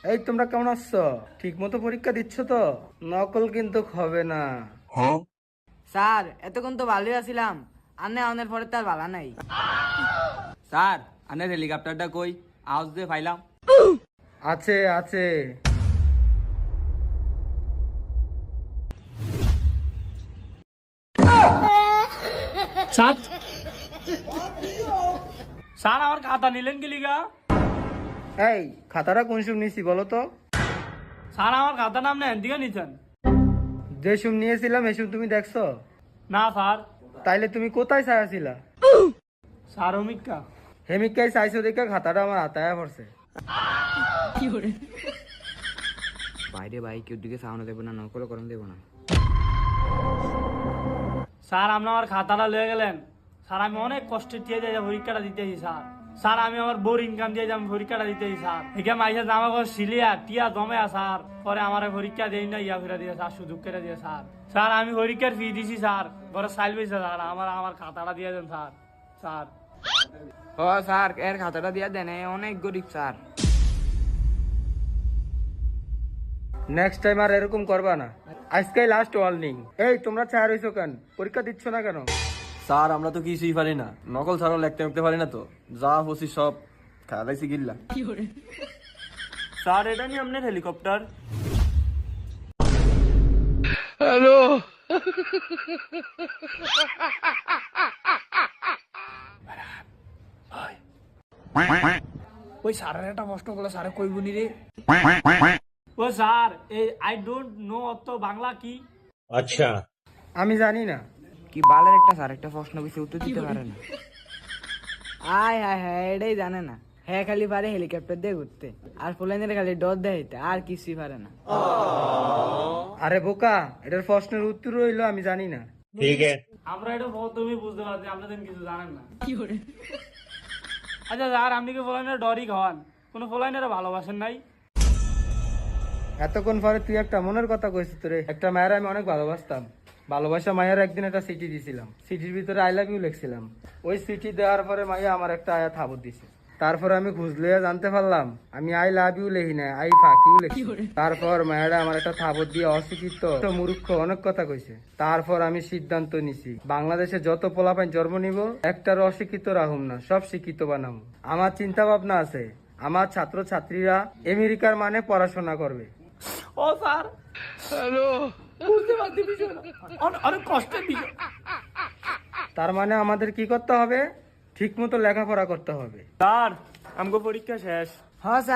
এই তোমরা কেমন আছো? ঠিক মতো পরীক্ষা দিচ্ছ তো? নকল কিন্তু হবে না। স্যার এতক্ষণ তো ভালোই আছিলাম, আনে আনের পরে তার ভালো নাই। স্যার আনের হেলিকপ্টারটা কই? আওয়াজ দিয়ে ফাইলাম। আছে আছে। স্যার স্যার আমার খাতা নিলেন কি লিগা? এই খাতাটা কোন সুম নিয়েছি বলো তো? স্যার আমার খাতা নাম নেন দিকে নিছেন? যে সুম নিয়েছিলাম এই সুম তুমি দেখছো? না স্যার। তাইলে তুমি কোথায় চাইছিলা? স্যার অমিকা। হেমিকাই চাইছো দেখে খাতাটা আমার হাতায় পড়ছে। বাইরে ভাই কেউ দিকে সাউন্ড দেবো না, নকল করণ দেবো না। স্যার আপনি আমার খাতাটা লয়ে গেলেন। স্যার আমি অনেক কষ্টে দিয়ে যাই পরীক্ষাটা দিতেছি স্যার। স্যার আমি আমার বোর ইনকাম দিয়ে আমি পরীক্ষাটা দিতেছি স্যার। এখানে মাইসা জামা কাপড় সিলিয়া টিয়া জমে স্যার, পরে আমার পরীক্ষা দেই না ইয়া ফিরা দিয়ে স্যার, সুযোগ করে দিয়ে স্যার। স্যার আমি পরীক্ষার ফি দিছি স্যার, ঘরে সাইল পেয়েছে স্যার, আমার আমার খাতাটা দিয়ে দেন স্যার। স্যার ও স্যার এর খাতাটা দিয়া দেন, এ অনেক গরিব স্যার। নেক্সট টাইম আর এরকম করবা না। আজকে লাস্ট ওয়ার্নিং। এই তোমরা চায় রইছো কেন? পরীক্ষা দিচ্ছ না কেন? স্যার আমরা তো কিছুই পারি না, নকল ছাড়াও লিখতে লিখতে পারি না তো, যা হচ্ছি সব খালাইছি গিল্লা। স্যার এটা নিয়ে আপনার হেলিকপ্টার? ওই স্যারের একটা প্রশ্ন করলে স্যারে কইবনি রে। ও স্যার এই আই ডোন্ট নো অত বাংলা কি? अच्छा। আমি জানি না। কি বালের একটা স্যার একটা প্রশ্ন কিছু উত্তর দিতে পারে না। আয় হায় হায়, এটাই জানে না। হ্যাঁ খালি পারে হেলিকপ্টার দিয়ে ঘুরতে, আর ফুলাইনের খালি ডর দেখাইতে, আর কিছুই পারে না। আরে বোকা, এটার প্রশ্নের উত্তর হইলো আমি জানি না। ठीक है। আমরা এটা তুমি বুঝতে পারছি, আপনাদের কিছু জানেন না। আচ্ছা স্যার আপনি কি ফুলাইনের ডরই খাওয়ান? কোনো ফুলাইনের ভালোবাসেন নাই? এতক্ষণ পরে তুই একটা মনের কথা কইছিস তোরে। একটা মায়ের আমি অনেক ভালোবাসতাম। ভালোবাসা মায়ের একদিন একটা চিঠি দিছিলাম। চিঠির ভিতরে আই লাভ ইউ লিখছিলাম। ওই চিঠি দেওয়ার পরে মাইয়া আমার একটা আয়া থাবত দিছে। তারপর আমি খুঁজলে জানতে পারলাম আমি আই লাভ ইউ লিখি না, আই ফাক ইউ লিখি। তারপর মায়েরা আমার একটা থাবত দিয়ে অশিক্ষিত মূর্খ অনেক কথা কইছে। তারপর আমি সিদ্ধান্ত নিছি বাংলাদেশে যত পোলাপাইন জন্ম নিব একটার অশিক্ষিত রাহুম না, সব শিক্ষিত বানাবো। আমার চিন্তা ভাবনা আছে আমার ছাত্র ছাত্রীরা আমেরিকার মানে পড়াশোনা করবে। ও স্যার বুঝতে পারছি বিষয়টা, অনেক কষ্টের বিষয়। তার মানে আমাদের কি করতে হবে? ঠিক মতো লেখাপড়া করতে হবে। স্যার আমগো পরীক্ষা শেষ। হ্যাঁ স্যার